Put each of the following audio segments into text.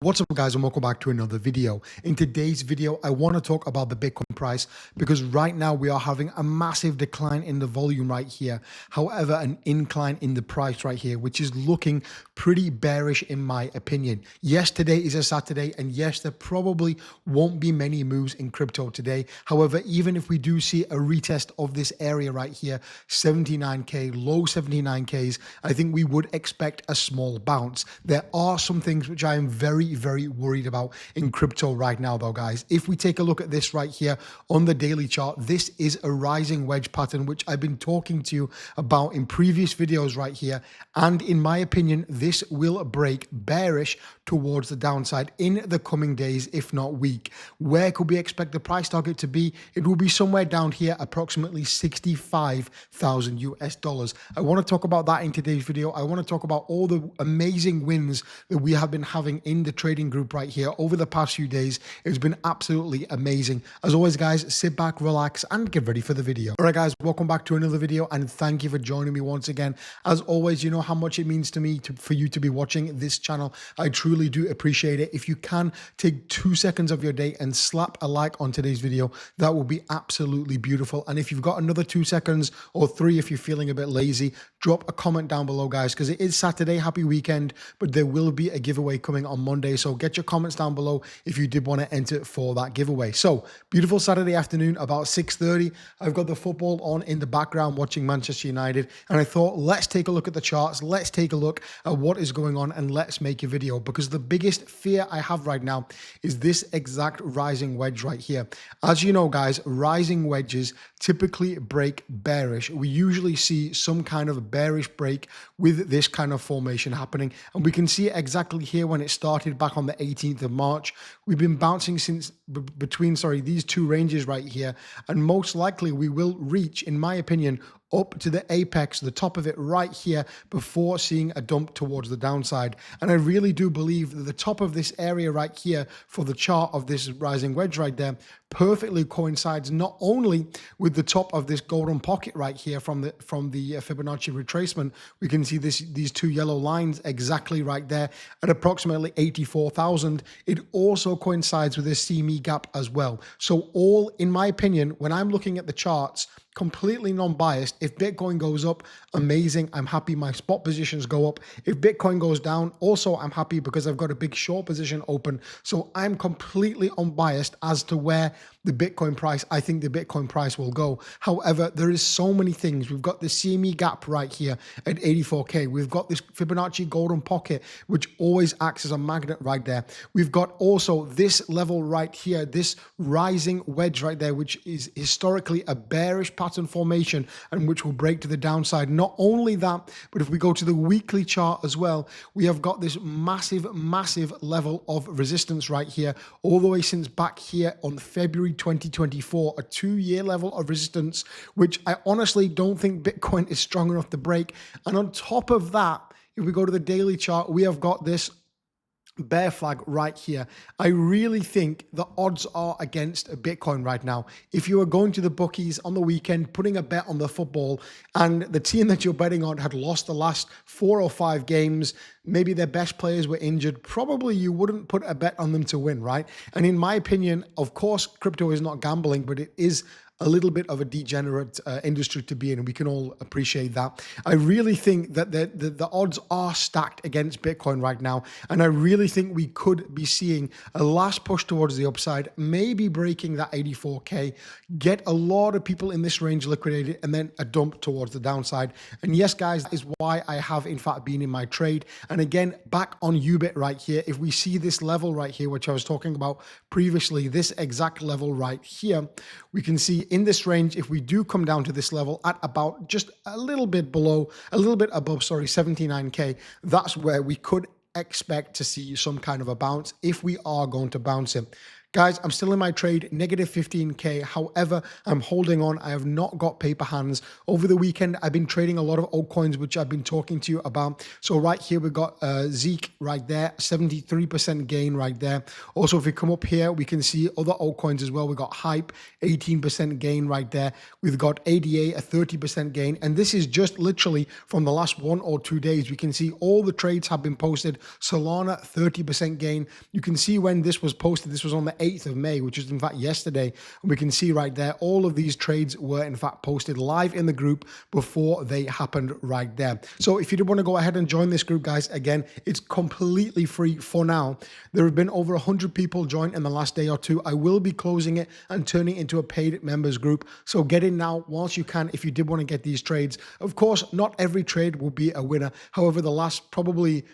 What's up guys, and welcome back to another video. In today's video, I want to talk about the Bitcoin price because right now we are having a massive decline in the volume right here. However, an incline in the price right here, which is looking pretty bearish in my opinion. Yes, today is a Saturday, and yes, there probably won't be many moves in crypto today. However, even if we do see a retest of this area right here, 79K, low 79Ks, I think we would expect a small bounce. There are some things which I am very worried about in crypto right now though, guys. If we take a look at this right here on the daily chart, this is a rising wedge pattern which I've been talking to you about in previous videos right here, and in my opinion this will break bearish towards the downside in the coming days, if not week. Where could we expect the price target to be? It will be somewhere down here, approximately 65,000 US dollars. I want to talk about that in today's video. I want to talk about all the amazing wins that we have been having in the trading group right here over the past few days. It's been absolutely amazing. As always guys, sit back, relax, and get ready for the video. All right guys, welcome back to another video, and thank you for joining me once again. As always, you know how much it means to me for you to be watching this channel. I truly do appreciate it. If you can take 2 seconds of your day and slap a like on today's video, that will be absolutely beautiful. And if you've got another 2 seconds or 3 if you're feeling a bit lazy, drop a comment down below guys, because it is Saturday. Happy weekend, but there will be a giveaway coming on Monday, so get your comments down below if you did want to enter for that giveaway. So beautiful Saturday afternoon, about 6:30. I've got the football on in the background watching Manchester United, and I thought let's take a look at the charts, let's take a look at what is going on, and let's make a video, because the biggest fear I have right now is this exact rising wedge right here. As you know guys, rising wedges typically break bearish. We usually see some kind of bearish break with this kind of formation happening, and we can see it exactly here when it started back on the 18th of March. We've been bouncing since between these two ranges right here, and most likely we will reach, in my opinion, up to the apex, the top of it right here, before seeing a dump towards the downside. And I really do believe that the top of this area right here for the chart of this rising wedge right there perfectly coincides not only with the top of this golden pocket right here from the Fibonacci retracement. We can see these two yellow lines exactly right there at approximately 84,000. It also coincides with this CME gap as well. So all, in my opinion, when I'm looking at the charts, completely non-biased, if Bitcoin goes up, amazing, I'm happy, my spot positions go up. If Bitcoin goes down, also I'm happy because I've got a big short position open. So I'm completely unbiased as to where the Bitcoin price, I think the Bitcoin price will go. However, there is so many things. We've got the CME gap right here at 84K. We've got this Fibonacci golden pocket, which always acts as a magnet right there. We've got also this level right here, this rising wedge right there, which is historically a bearish pattern formation and which will break to the downside. Not only that, but if we go to the weekly chart as well, we have got this massive level of resistance right here, all the way since back here on February 2024, a 2-year level of resistance, which I honestly don't think Bitcoin is strong enough to break. And on top of that, if we go to the daily chart, we have got this bear flag right here. I really think the odds are against Bitcoin right now. If you are going to the bookies on the weekend, putting a bet on the football, and the team that you're betting on had lost the last 4 or 5 games, maybe their best players were injured, probably you wouldn't put a bet on them to win, right? And in my opinion, of course, crypto is not gambling, but it is a little bit of a degenerate industry to be in, and we can all appreciate that. I really think that the odds are stacked against Bitcoin right now, and I really think we could be seeing a last push towards the upside, maybe breaking that 84K, get a lot of people in this range liquidated, and then a dump towards the downside. And yes, guys, that is why I have in fact been in my trade. And again, back on Yubit right here, if we see this level right here, which I was talking about previously, this exact level right here, we can see in this range, if we do come down to this level at about just a little bit above, 79K, that's where we could expect to see some kind of a bounce if we are going to bounce it. Guys, I'm still in my trade, negative 15K. However, I'm holding on. I have not got paper hands. Over the weekend, I've been trading a lot of altcoins, which I've been talking to you about. So right here, we've got Zeke right there, 73% gain right there. Also, if we come up here, we can see other altcoins as well. We've got Hype, 18% gain right there. We've got ADA, a 30% gain. And this is just literally from the last 1 or 2 days. We can see all the trades have been posted. Solana, 30% gain. You can see when this was posted. This was on the 8th of May, which is in fact yesterday. And we can see right there, all of these trades were in fact posted live in the group before they happened right there. So if you did want to go ahead and join this group, guys, again, it's completely free for now. There have been over 100 people join in the last day or two. I will be closing it and turning it into a paid members group. So get in now whilst you can if you did want to get these trades. Of course, not every trade will be a winner. However, the last probably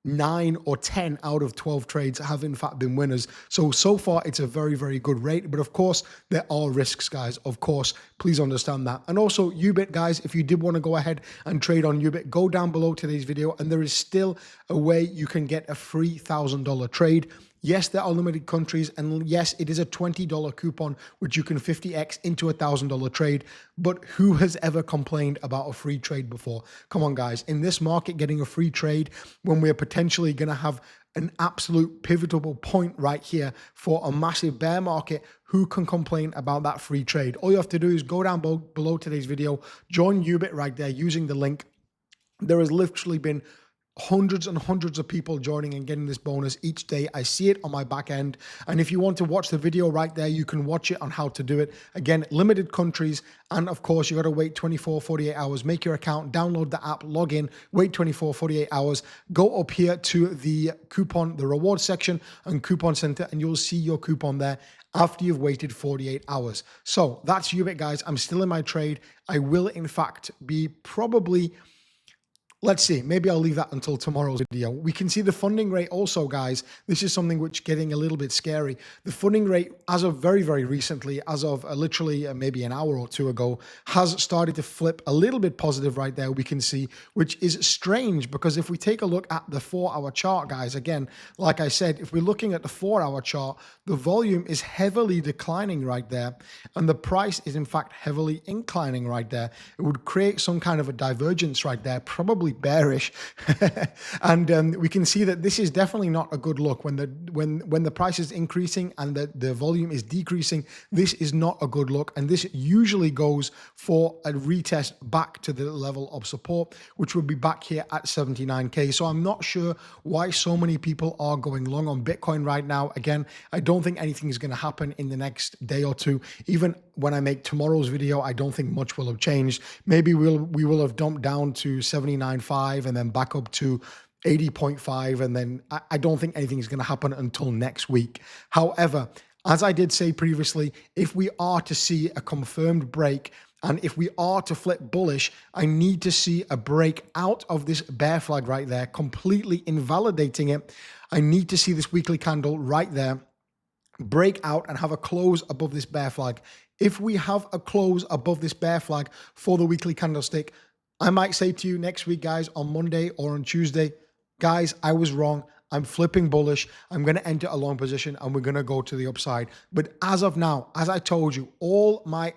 9 or 10 out of 12 trades have in fact been winners. So far it's a very, very good rate. But of course, there are risks, guys. Of course, please understand that. And also Yubit, guys, if you did want to go ahead and trade on Yubit, go down below today's video and there is still a way you can get a free $1,000 trade. Yes, there are limited countries, and yes, it is a $20 coupon, which you can 50x into a $1,000 trade. But who has ever complained about a free trade before? Come on, guys. In this market, getting a free trade when we're potentially going to have an absolute pivotal point right here for a massive bear market, who can complain about that free trade? All you have to do is go down below today's video, join Yubit right there using the link. There has literally been hundreds and hundreds of people joining and getting this bonus each day. I see it on my back end. And if you want to watch the video right there, you can watch it on how to do it. Again, limited countries. And of course, you got to wait 24, 48 hours, make your account, download the app, log in, wait 24, 48 hours, go up here to the coupon, the reward section and coupon center, and you'll see your coupon there after you've waited 48 hours. So that's Yubit, guys. I'm still in my trade. I will, in fact, be probably... Let's see, maybe I'll leave that until tomorrow's video. We can see the funding rate also, guys. This is something which getting a little bit scary. The funding rate, as of very, very recently, as of literally maybe an hour or two ago, has started to flip a little bit positive right there, we can see, which is strange because if we take a look at the 4-hour chart, guys, again, like I said, if we're looking at the 4-hour chart, the volume is heavily declining right there, and the price is in fact heavily inclining right there. It would create some kind of a divergence right there, probably bearish. And we can see that this is definitely not a good look when the price is increasing and the volume is decreasing. This is not a good look, and this usually goes for a retest back to the level of support, which would be back here at 79K. So I'm not sure why so many people are going long on Bitcoin right now. Again, I don't think anything is going to happen in the next day or two. Even when I make tomorrow's video, I don't think much will have changed. Maybe we will have dumped down to 79.5 and then back up to 80.5, and then I don't think anything is going to happen until next week. However, as I did say previously, if we are to see a confirmed break and if we are to flip bullish, I need to see a break out of this bear flag right there, completely invalidating it. I need to see this weekly candle right there break out and have a close above this bear flag. If we have a close above this bear flag for the weekly candlestick, I might say to you next week, guys, on Monday or on Tuesday, guys, I was wrong. I'm flipping bullish. I'm going to enter a long position and we're going to go to the upside. But as of now, as I told you, all my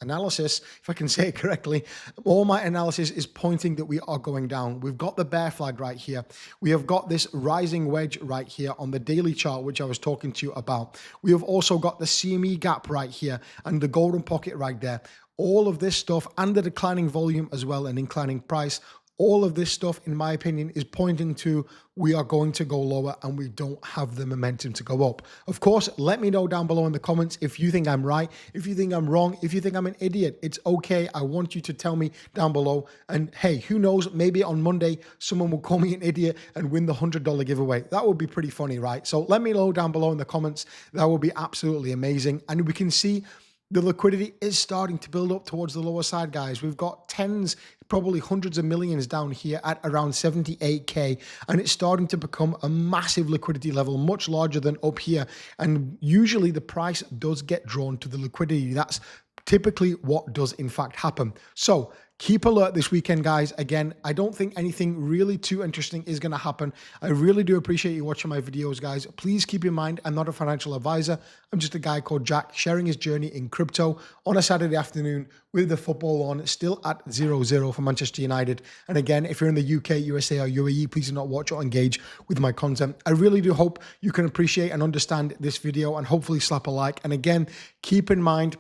analysis, if I can say it correctly, all my analysis is pointing that we are going down. We've got the bear flag right here. We have got this rising wedge right here on the daily chart, which I was talking to you about. We have also got the CME gap right here and the golden pocket right there. All of this stuff and the declining volume as well and inclining price, all of this stuff, in my opinion, is pointing to we are going to go lower and we don't have the momentum to go up. Of course, let me know down below in the comments if you think I'm right, if you think I'm wrong, if you think I'm an idiot. It's okay. I want you to tell me down below. And hey, who knows, maybe on Monday, someone will call me an idiot and win the $100 giveaway. That would be pretty funny, right? So let me know down below in the comments. That would be absolutely amazing. And we can see the liquidity is starting to build up towards the lower side, guys. We've got tens, probably hundreds of millions down here at around 78K, and it's starting to become a massive liquidity level, much larger than up here. And usually the price does get drawn to the liquidity. That's typically what does in fact happen. So keep alert this weekend, guys. Again, I don't think anything really too interesting is going to happen. I really do appreciate you watching my videos, guys. Please keep in mind, I'm not a financial advisor. I'm just a guy called Jack sharing his journey in crypto on a Saturday afternoon with the football on, still at 0-0 for Manchester United. And again, if you're in the UK, USA, or UAE, please do not watch or engage with my content. I really do hope you can appreciate and understand this video and hopefully slap a like. And again, keep in mind,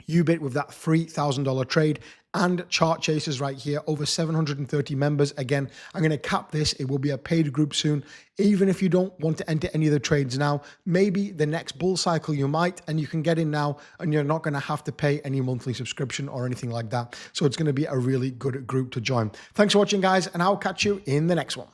Yubit with that $3,000 trade and chart chasers right here, over 730 members. Again, I'm going to cap this. It will be a paid group soon. Even if you don't want to enter any of the trades now, maybe the next bull cycle you might, and you can get in now and you're not going to have to pay any monthly subscription or anything like that. So it's going to be a really good group to join. Thanks for watching, guys, and I'll catch you in the next one.